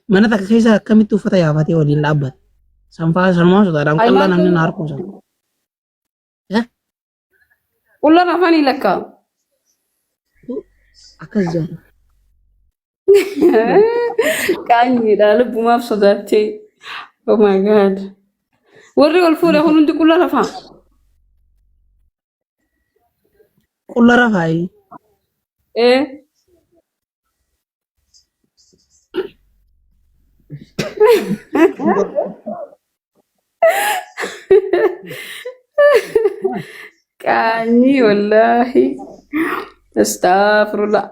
mana takka keessa akkamitti uffata yaafatee waliin dhaabbata. Sanfaa salmaa sodaadhaan qullaa namni na harkuu sana. Qullaa afaan ilakka. Akkas jaan. Qaanyiidha lubbumaaf sodaattee. Oh my god. Warri ol fuudhe hundi qullaa lafaa. Qullaa rafaayi. Qaanyi wallahi. Astaghfirullah.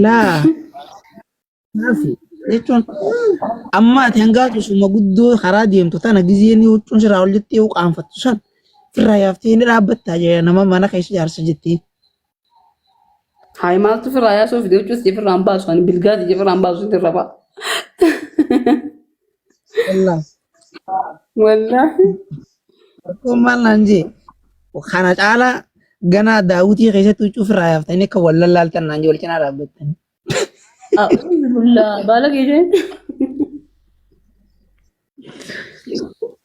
Laa. Naafi. Jechuun amma ati hangaatu suma guddoo karaa deemtu tana gizeenii huccuun sirraa ol jettee qaanfattu san firraa yaaftee ni dhaabbattaa jee nama mana keessa jaarsa jettee. Hai maaltu firraa yaasoo fidee huccuus jee firraan baasu ani bilgaati jee firraan baasu dirra ba'a. Wallahi. Kun maal naan jee kana caalaa ganaa daawwitii keessatti huccuu firraa yaaftanii akka wal lallaaltan naan jee wal cinaa dhaabbattanii. Alhamdulillah, bala gede.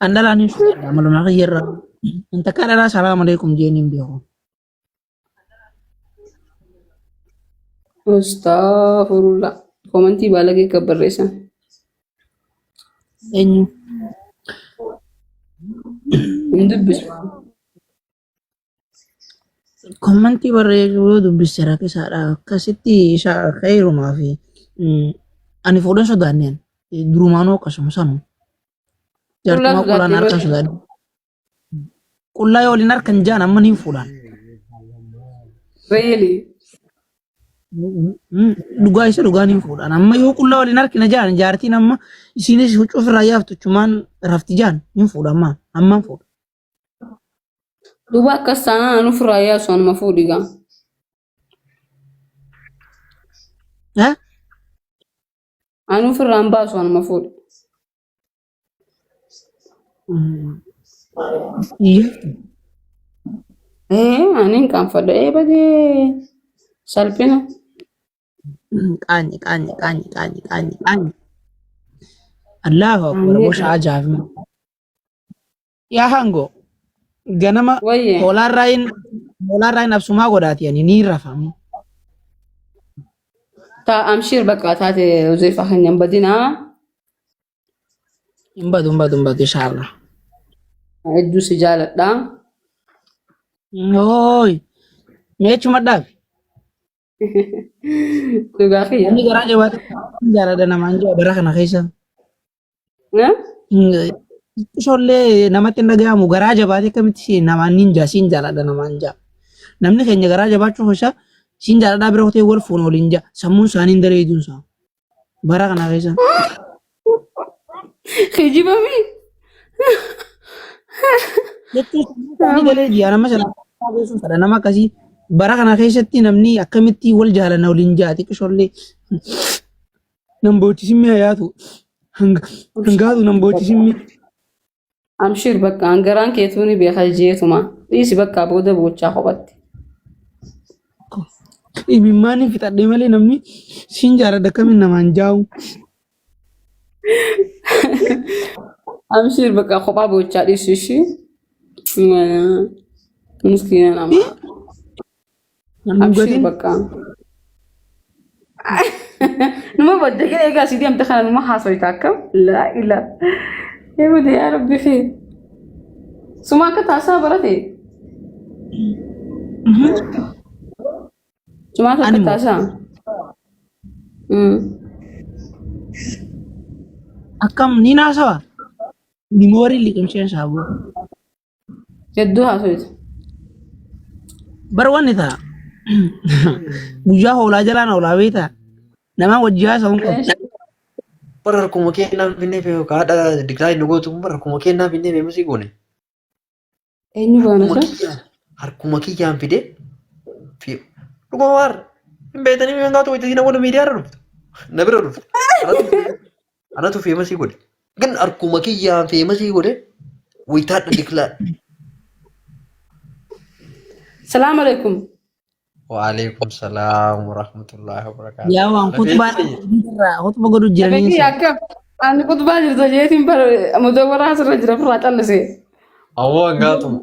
Anda lani sudah malu nak yerra. Entah kada assalamualaikum jenim dia. Astaghfirullah. Komanti bala ge kabarresa. Enyu. Indubis. Komanti barreessuu dubbisera keessadha akkasitti isa khairumaa fi ani fuudhan sodaanneen durumaanoo akkasuma sanu jaartumaa qulaan harkan sodaadhu qullaa yoo waliin harkan jaan amma niin fuudhan Really? dhugaa isa dhugaa niin fuudhan amma yoo qullaa waliin harkina jaan jaartiin amma isiinis huccuu ofirraa yaaftu chumaan rafti jaan niin fuudhan ammaan fuudha. Duba akkas taanaan anu firraa yaasu anuma fuudhigaa. Anu firraan baasu anuma fuudhi. Ani qaanfadha badee salphina. Qaanyi. Allahu akbar bosha ajaa'ibna. Yaa hangoo. Ganama hoolaarraayin absumaa godhaati ani ni rafamu. Ta amshir bakka taate Uzaifa hanyaan badinaa. Hin badu inshallah. Hedduu si jaaladha. Ooy meechuma dhaabi. Dhugaa kiyya. Inni garaa jabaatu jaalladha namaan jaa bara kana keessa. Isollee namatti hin dhagahamu garaa jabaatee akkamitti namaan niin jaalladha namaan jaa. Namni keenya garaa jabaachuuf isa siin jaalladhaa bira kutee wal fuun waliin jaa sammuun isaanii hin dareeduun isaa. Bara kana keessa. Kijibami. Jechuun galee ji'a nama sana nama akkasii bara kana keessatti namni akkamitti wal jaalanna waliin jaati isollee nam boochisimmi hayaatu hangaatu nam boochisimmi. Amshir bakka angaraan keetuuni beekaa jeetuma dhiisi bakka booda boochaa qophatti. Imimmaan hin fixadhee malee namni siin jaaladha akkamiin namaan jaa'u. Amshir bakka kophaa boochaa dhiisu ishii. Miskiina nama. Amshir bakka. Numa baddee egaa si deemte kana numa haasawita akkam laa ilaa. Eebute yaa rabbi fi suma akka taasaa barate. Suma akka taasaa. Akkam ni naasawa nimoorii liqimsheen saabuu. Hedduu haasawita. Bara wanni ta'a guyyaa hoolaa jalaan hoolaa beektaa nama wajjii haasawuun qabu. Bara harkuma kennaa finnee fi haadha digiraa inni gootu bara harkuma kennaa finnee fi musii goone. Eenyu baanasa? Harkuma kiyyaan fide fi dhuguma waar hin beektanii fi hangaatu wajjin namoota miidiyaa irra dhuftu. Na bira dhuftu. Anatu fi musii godhe. Gan harkuma kiyyaan fi musii godhe wayitaadha digiraa. Salaamu alaikum. وعليكم السلام ورحمة الله وبركاته. يا وان خطبة قدو Tapi جرانين سي akka ani khutbaa jirtu jeetiin bar mudawwaraa asirra jira firraa callisee. أو أنقاطم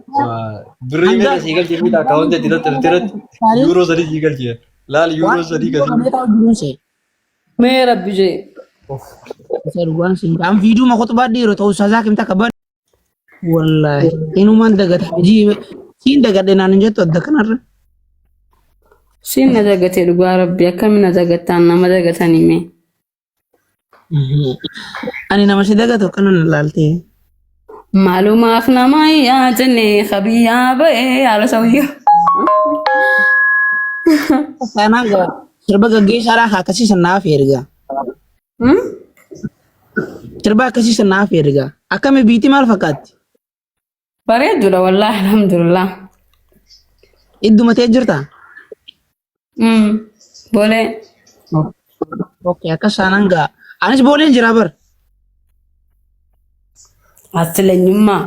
بري هنگا ميدا سيقل جي ميدا أكاونت تيرت يورو سري سيقل جي لا اليورو سري كسي Mee rabbi jee. am video ma khutbah diro to ustazah kim takabar wallahi inu man daga ji sin daga denan jetto dakanar Siin na dagatee dhugaa rabbi akkamiin na dagattaan nama dagatanii mee. ani nama si daga to kanan lalte Maalumaaf nama yaadannee qabiyyaa ba'ee haala sawiyyaa. sana ga sirba gagge sara ha kasi sanna ferga sirba kasi sanna ferga akame biti mal fakat Bareedudha wallaahi alhamdulillah. iddu mate jirta Bolee. okay akasananga anis bolen jira bar Asileenyummaa.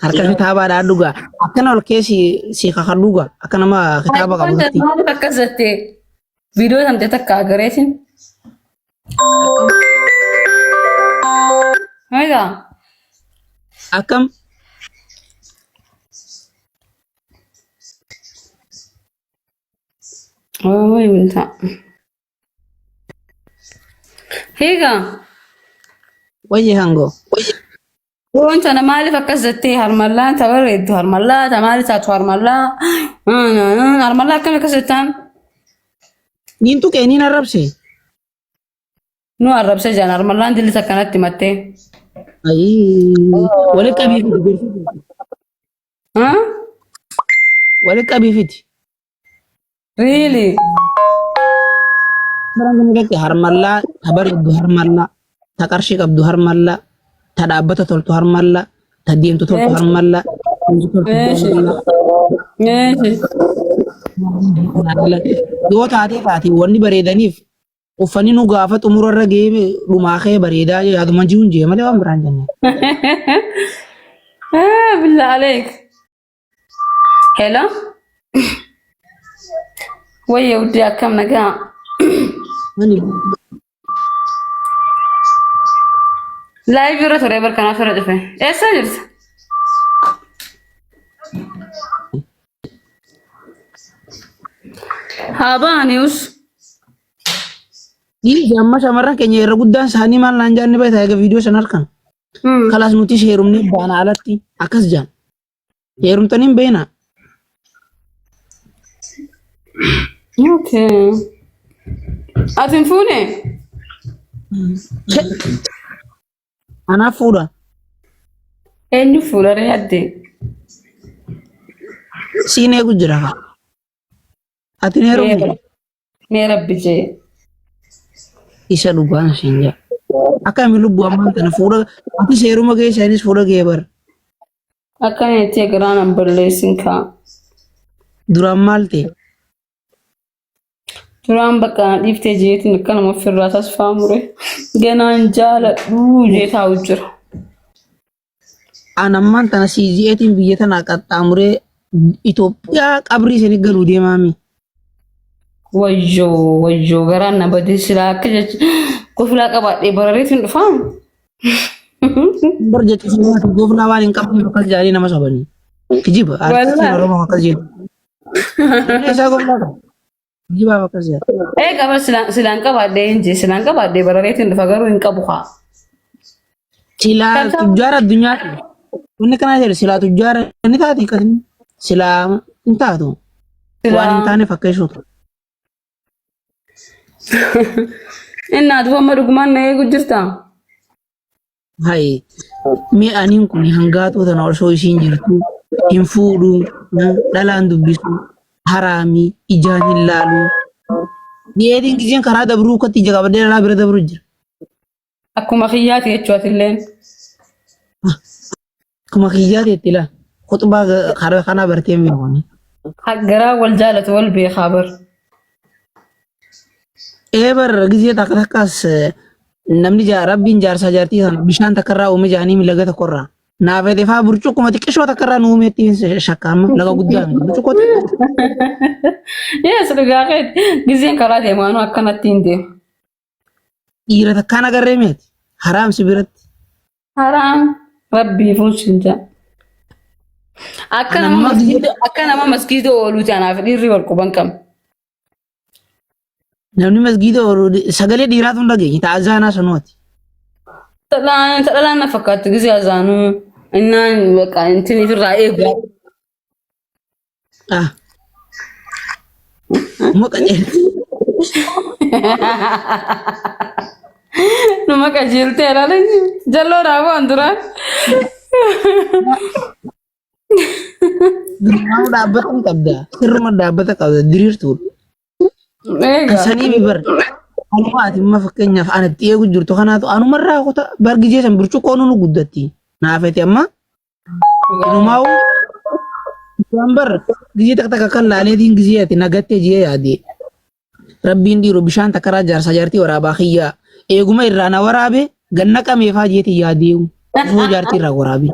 harka kitaba da duga akana ol kesi si khakhaduga akana ma kitaba ka Wanta bukti maal takka jettee viidiyoo samtee takka agareetiin. Hayda. akam Oh, wanta. Higa. waje hango Wanta na maaliif akkas jettee harmallaan ta bareeddu harmallaa ta maali taatu harmallaa harmallaa akkami akkas jettaan nintu ke ni narabse nu arrabse jaan harmallaan dilli takkanatti mattee. ay wale kabi wale kabi fit Really? barang ngeke harmalla tabariddu harmalla takarshi qabdu harmalla tadabata toltu harmalla tadimtu toltu harmalla yoo taate wanni bareedaniif uffanni nu gaafa xumurarra geeme dhumaakee bareedaa yaaduma jiruun jee malee waan biraan jenne بالله عليك. هلا. ويا ودي كم نقا. لا يجرى ترى بركنا فرد فيه. إيه سجلت. Habaanius. amma shamarran keenya irra guddaan isaanii maal naan jaanni beektaa egaa viidiyoo sana harkan kalaas nuti heerumni baana alatti akkas jaan heerumtaniin beena Okay. Atin fuune? anaaf fuudha Eenyu fuudharee addee? siin eegu jira kaa atin heerumni Mee rabbi jee. isa dhugaan siin jaa akkami lubbuu ammaan kana fuudha ati seeruma keessaanis fuudha gee bar Akkana garaan an balleessin kaa. duraan maal ta'e Duraan bakka dhiiftee jeetiin akkanuma ofirraa tasfaa mure. Ganaan jaaladhuu jee taa'u jira. an ammaan tana CGAtiin biyya tanaa qaxxaamuree Itoophiyaa qabrii isinii galuu deemaami. Wayyoo garaan na badee silaa akka jecha goflaa qabaadhee barareetiin dhufaa. Bar jecha sirnaati goflaa waan hin qabne akkas jedhanii nama sobanii. Kijiba artistiin Oromoo akkas jedhu. Isaa goflaa qaba. Kijibaaf akkas jedha. Qaba silaan qabaadhee hin jee silaan qabaadhee barareetiin dhufa garuu hin qabu haa. Silaa tujjaara addunyaati. Wanni kanaa jedhu silaa tujjaara inni taate akkasini. Silaa hin taatu. Waan hin taane fakkeessuutu. Innaa dhufama dhugumaan na eegu jirtaa? Hayi mee aniin kun hangaatoo tana osoo isiin jirtu hin fuudhu dhalaan dubbisu haraamii ijaan hin laalu. Dhiyeetiin giseen karaa dabruu ukkatti ija qabadee dhalaa bira dabru jira. Akkuma kiyyaati jechuutillee. Akkuma kiyyaati itti laa. Kuxubaa karaa kanaa bartee miidhaganii. Garaa wal jaalatu wal beekaa bar. Bar gisee takka takkaas namni rabbiin jaarsaa jaartii sana bishaan takkarraa uume jaanii milaga tokkorraa. Naafete faa burcuqquma xiqqishoo takka irraa nu uumeetti shakkaama laga guddaa miti burcuqqoo Yes, dhugaa keeti. Gizeen karaa deemaanu akkanatti hin deemu. dhiira takkaan agarree meeti haraam si biratti. Haram rabbii fuushinja. Akka nama maskiitoo ooluuti anaaf dhiirri wal quban qabu. Namni masgiida oolu sagalee dhiiraatu hin dhageenye ta'a zaanaa sanuoti. Tadhalaan na fakkaatti gisee azaanuu innaan bakka intin ifirraa eegu. Ah. Muka Numa qajeelteera jalloo raafuu an duraan. Duraan dhaabbata hin qabda. Sirruma dhaabbata qabda diriirtuudha. Eega. Sanii mi bar. Anuma ati amma fakkeenyaaf anatti eegu jirtu kanaatu anumarraa kuta bargijee san burcuqqoo nu guddatti. Naafete amma inumaa waan bar gizee takka kan laaleetiin gizee ati nagattee jee yaade. Rabbiin dhiiru bishaan takkaraa jaarsa jaartii waraabaa kiyyaa eeguma irraa na waraabe ganna qameefaa jeeti yaadeewu. Osoo jaartii irraa waraabe.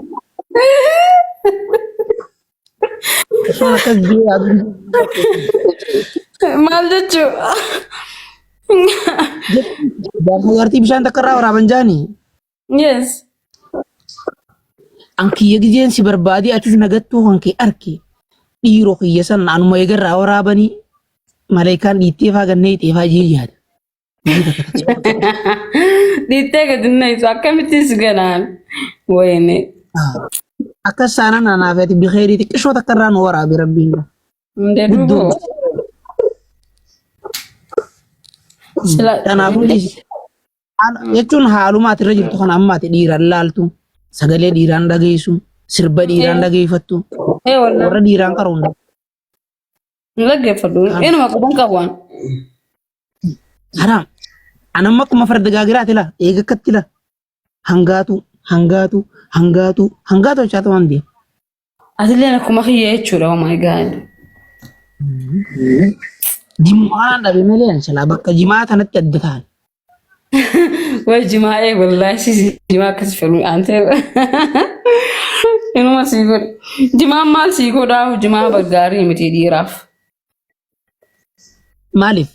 Osoo akkas jee yaadu. Maal jechuu? Jaartii bishaan takkarraa waraaban jaanii. Yes. An kiyya gizeen si barbaadee atis nagattuu kan kee arke dhiiroo kiyya san anuma eegarraa waraabanii maleekaan dhiitteefaa gannee ixeefaa jee yaada. Dhiittee gadi naisu akkamittis ganaan wayne. Akkas saanaan anaafati bikeerii xiqqishoo takkarraa nu waraabe rabbiin. Hundee duuboo. Kanaafuu jechuun haalumaati irra jirtu kana ammaati dhiiraan laaltu sagalee dhiiraan dhageessu sirba dhiiraan dhageeffattu warra dhiiraan qaruun Dhaggeeffadhu. Inuma quban qabuun. haraam anamma akkuma farda gaagiraati la eega akkatti la hangaatu hojjaata waan deemu. Asilleen akkuma kiyya jechuudha. Oh my God. Jimaan dhabe malee silaa bakka jimaa tanatti adda ta'an. Way jimaa wallahi jimaa akkas fedhu ante. Inuma sii godhe. Jimaan maal sii godhaa jimaa baggaarii miti dhiiraaf. Maaliif?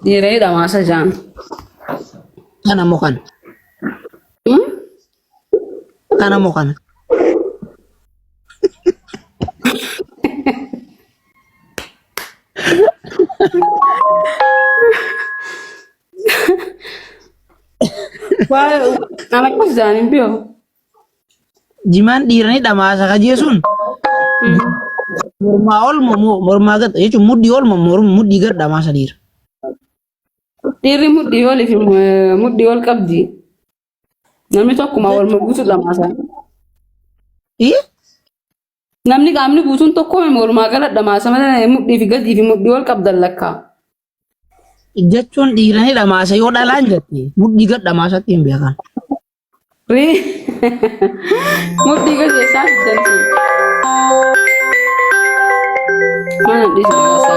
Dhiiree dhamaasa jaan. Kana moo kana? Kana moo kana? Anak mas jaanin biyo. Jimaan dhiiranii dhamaasa kajeesuun mormaa ol mormaa gad jechuun mudhii ol mudhii gad dhamaasa dhiira. Dhiirri mudhii olii fi mudhii ol qabdi. Namni tokkuma wal guutuu dhamaasa. Namni qaamni guutuun tokko mormaa gala dhamaasa malee mudhii fi gadii fi mudhii ol qabdan lakkaa. Jechuun dhiiranii dhamaasa yoo dhalaan jette mudhii gad dhamaasatti hin beekan. Mudhii gad eessaa fiddansi. Mana dhiisuu dhamaasa.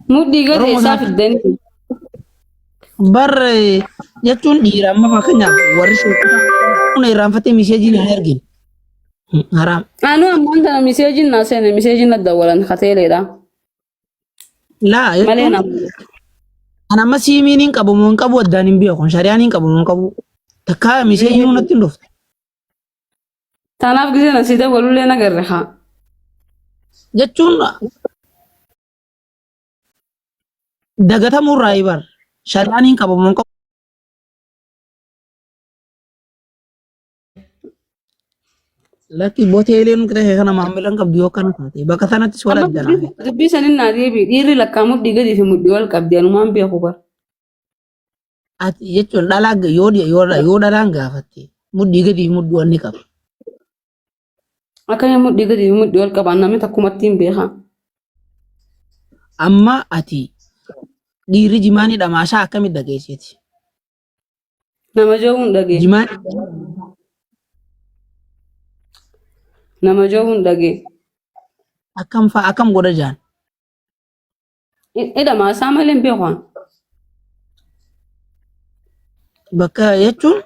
Mudhii gad eessaa fiddansi. Bar jechuun dhiira amma fakkeenyaaf warri shokkota irraanfatee miseejii hin ergin. Haram. Anu ammaan tana miseejiin naa seene miseejiin na dawwalan kateeleedha. Laa Malee nama. Kan amma siimiin hin qabu moo hin qabu addaan hin beeku shari'aan hin qabu moo hin qabu takkaa miseejiin natti hin dhufte. Tanaaf gisee na si dawwalullee nagarre haa. Jechuun dagatamuurraa ibar shari'aan hin qabu moo hin qabu. Laki boteeleen kita kana maamilan qabdi yoo kana taate bakka sanattis wal addanaa. Dubbii sanin naa deebi dhiirri lakkaa mudhii gadii fi mudhii ol qabdi anumaan beeku bar. Ati jechuun dhalaa yoo dhalaan gaafatte mudhii gadii fi mudhii ol ni qaba. Akkana mudhii gadii fi mudhii ol qaban namni takkumatti hin beekaa. Amma ati dhiirri jimaanii dhamaasaa akkamitti dhageesseeti? Nama jawuun dhagee. Jimaan Nama jawuun dhagee. akkam godha jaan? Dhamaasaa malee hin beekan. bakka jechuun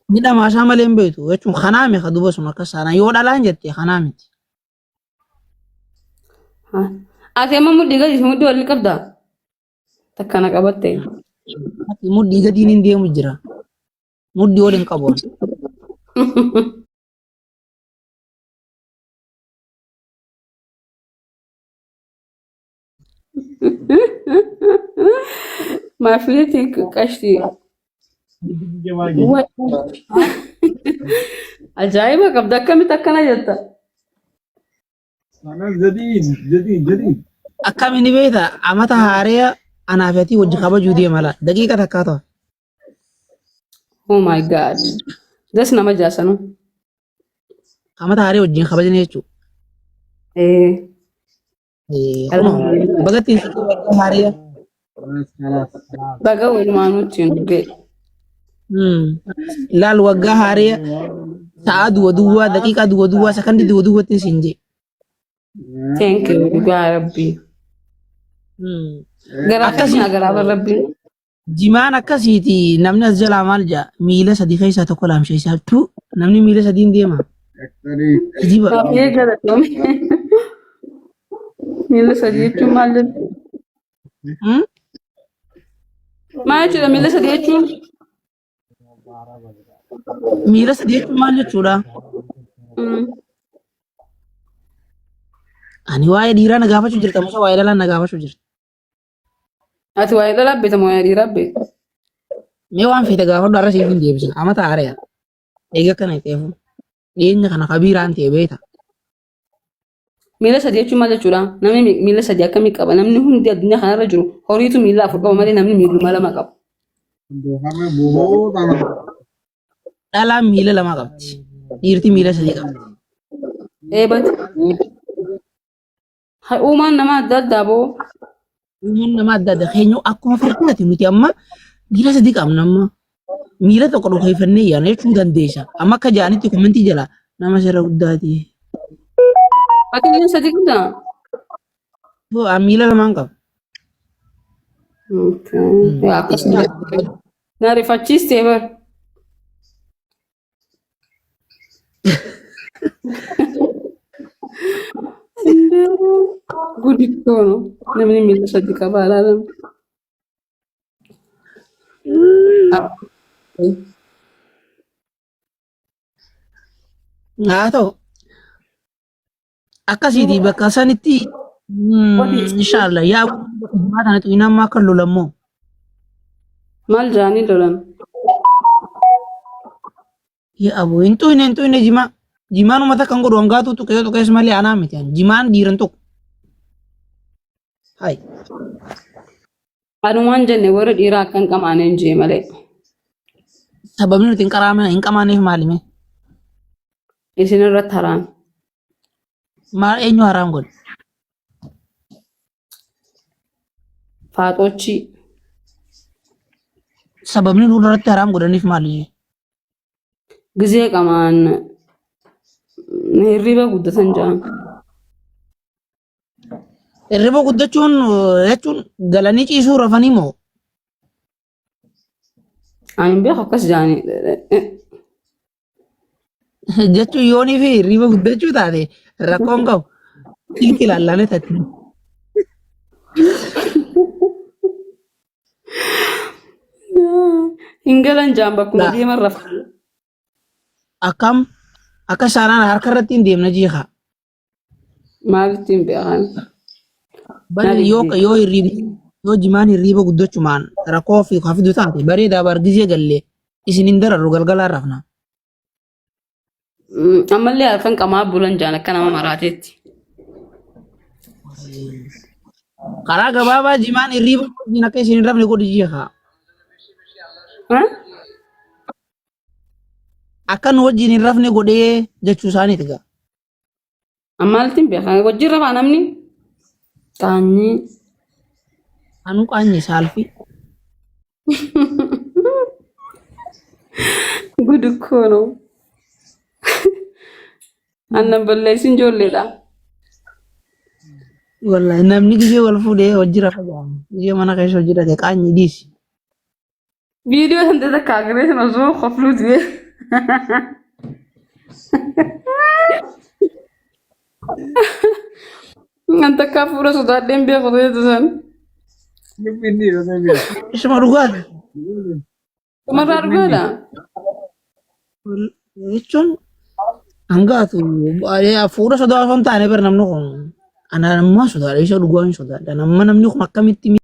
midhama isaa malee hin beektu jechuun kanaami ka duba sun akka sana yoo dhalaan jette kanaamiti. Ati amma mudhii gadi mudhii waliin qabdaa? Takkana qabatte. Mudhii gadiin hin deemu jira. Mudhii waliin qabu. Maafileti qashti. Ajaa'iba qabda akkamitti akkana jetta? Akkami ni beekta amata haareya anaaf ati wajji kabajuu deemala daqiiqa takkaa ta'a. Oh my god. Das nama jaasanu. Amata haaree wajjin kabajan jechuudha. Bagatti haareya. Baga walumaanuu ga'e. Laal waggaa haareya sa'a duwwa duwwaa daqiiqaa duwwa duwwaa sakandii duwwa duwwaatti siin jee. Thank you, dhugaa Rabbii. Akkasii agarraa Rabbii. Jimaan akkasiiti namni as jalaa maal jaa miila sadii keessaa tokko laamsheessaa tu namni miila sadiin deema. Miila sadii jechuun maal jechuudha? Maal jechuudha miila sadii jechuun? Miila sadii jechuun maal jechuudha? Ani waa'ee dhiiraa na gaafachuu jirta moo waa'ee dhalaa na gaafachuu jirta? Ati waa'ee dhalaa beekta moo waa'ee dhiiraa beekta? Mee waan feete gaafadhu har'a siif hin deebisa. Amata haareya. Eega kana ta'eefu dhiyeenya kana kabiiraan ta'e beekta. Miila sadii jechuun maal jechuudha? Namni miila sadii akkamii qaba? Namni hundi addunyaa kanarra jiru horiitu miila afur qaba malee namni miiluma lama qaba. Dhalaan miila lama qabdi. Dhiirti miila sadii qabdi. Eebati. Uumaan nama adda addaa boo. Uumaan nama adda addaa keenyu akkuma firqaati nuti amma miila sadii qabna amma. Miila tokko dhukeeffannee yaana jechuu dandeessa. Amma akka jaanitti komentii jala nama seera guddaati. Ati miila sadii qabdaa? Miila lamaan qaba. Akkasuma. Na rifachiistee bar. Gudikkono namni miila sadii qaba alaalam. Haa ta'u akkasiiti bakka sanitti inshallah yaa guddaa kanatti inamma akka lolammoo. Maal jaanii lolan? Yaa abu hin tuyne jimaa. Jimaan uummata kan godhu hangaatu tuqees malee anaa miti. Jimaan dhiiran tokko. Hai. Adumaan jenne warra dhiiraa akka hin qamaane hin jee malee. Sababni nuti hin qamaaneef maalime? Isin irratti haraam. Maal eenyu haraam godhe? Faaxochi. Sababni nuti irratti haraam godhaniif maali? Gizee qamaan hirriba guddatan jaan. Hirriba guddachuun jechuun galanii ciisuu rafanii moo? Ani beeku akkas jaanii. Jechuun yoonii fi hirriba guddachuu taate rakkoon qabu ilki ilaallaan tatti. Hin galan jaan bakkuma deeman rafan. Akkam akka saanaan harka irratti hin deemna jiikaa. Maalitti hin beekan? Bari yoo jimaan hirriba guddachumaan rakkoo fi kafidu taate bareedaa bargizee gallee isin hin dararru galgalaan rafna. Ammallee halkan qamaa bulan jaan akka nama maraateetti. Karaa gabaabaa jimaan hirriba wajjin akka isin hin rafne godhi jiikaa. Akka nu wajjin hin rafne godhee jechuu isaaniiti gaa. Maalitti hin beekan? Wajjin rafaa namni? Qaanyii. Anu qaanyii saalfi. Gudukkoonoo. Annan balleessin ijoolleedha. Wallahi namni gizee wal fuudhee wajjin rafa jedhama. Gizee mana keessa hojii dhaqee qaanyii dhiisi. Video yang tidak kagres nazo khaflu dia. Anta kafura sudah dembe khode itu san. Isma rugad. Kemarar gada. Jechuun hangaatu fuula sodaa osoo hin taane bira namni kun ana namummaa sodaadha isa dhugaa hin sodaadha nama namni kun akkamitti